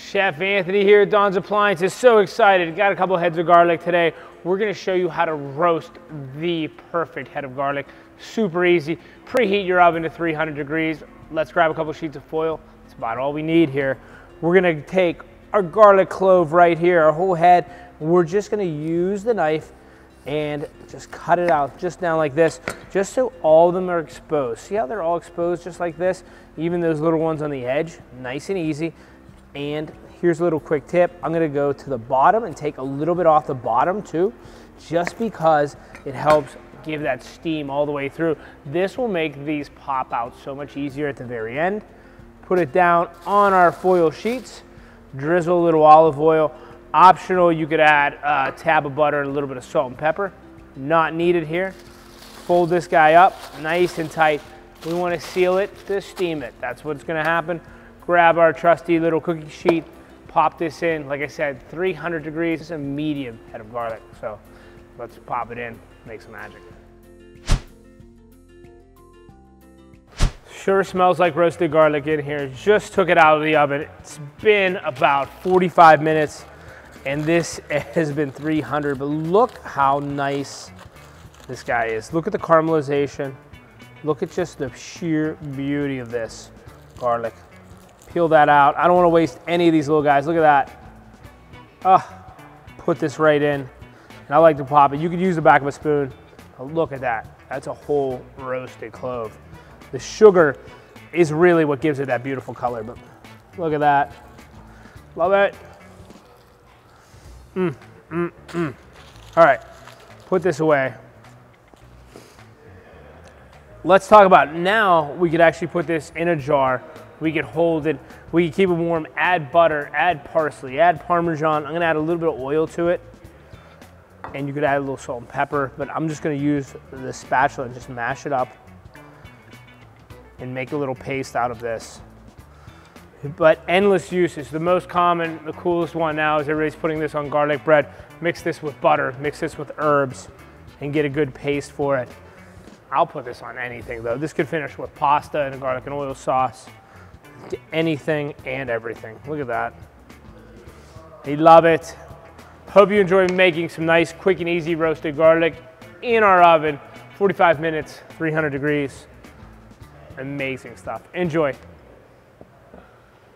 Chef Anthony here at Don's Appliances. So excited. Got a couple heads of garlic today. We're going to show you how to roast the perfect head of garlic. Super easy. Preheat your oven to 300 degrees. Let's grab a couple sheets of foil. That's about all we need here. We're going to take our garlic clove right here, our whole head. We're just going to use the knife and just cut it out just down like this, just so all of them are exposed. See how they're all exposed just like this? Even those little ones on the edge, nice and easy. And here's a little quick tip. I'm gonna go to the bottom and take a little bit off the bottom too, just because it helps give that steam all the way through. This will make these pop out so much easier at the very end. Put it down on our foil sheets, drizzle a little olive oil. Optional, you could add a tab of butter and a little bit of salt and pepper. Not needed here. Fold this guy up nice and tight. We want to seal it to steam it. That's what's going to happen. Grab our trusty little cookie sheet, pop this in. Like I said, 300 degrees. It's a medium head of garlic. So let's pop it in, make some magic. Sure smells like roasted garlic in here. Just took it out of the oven. It's been about 45 minutes and this has been 300, but look how nice this guy is. Look at the caramelization. Look at just the sheer beauty of this garlic. Peel that out. I don't want to waste any of these little guys. Look at that. Put this right in. And I like to pop it. You could use the back of a spoon. But look at that. That's a whole roasted clove. The sugar is really what gives it that beautiful color, but look at that. Love it. All right, put this away. Let's talk about now. We could actually put this in a jar. We could hold it. We could keep it warm. Add butter, add parsley, add Parmesan. I'm gonna add a little bit of oil to it. And you could add a little salt and pepper, but I'm just gonna use the spatula and just mash it up and make a little paste out of this. But endless uses. The most common, the coolest one now is everybody's putting this on garlic bread. Mix this with butter, mix this with herbs, and get a good paste for it. I'll put this on anything though. This could finish with pasta and a garlic and oil sauce. Anything and everything. Look at that. I love it. Hope you enjoy making some nice, quick and easy roasted garlic in our oven. 45 minutes, 300 degrees. Amazing stuff. Enjoy.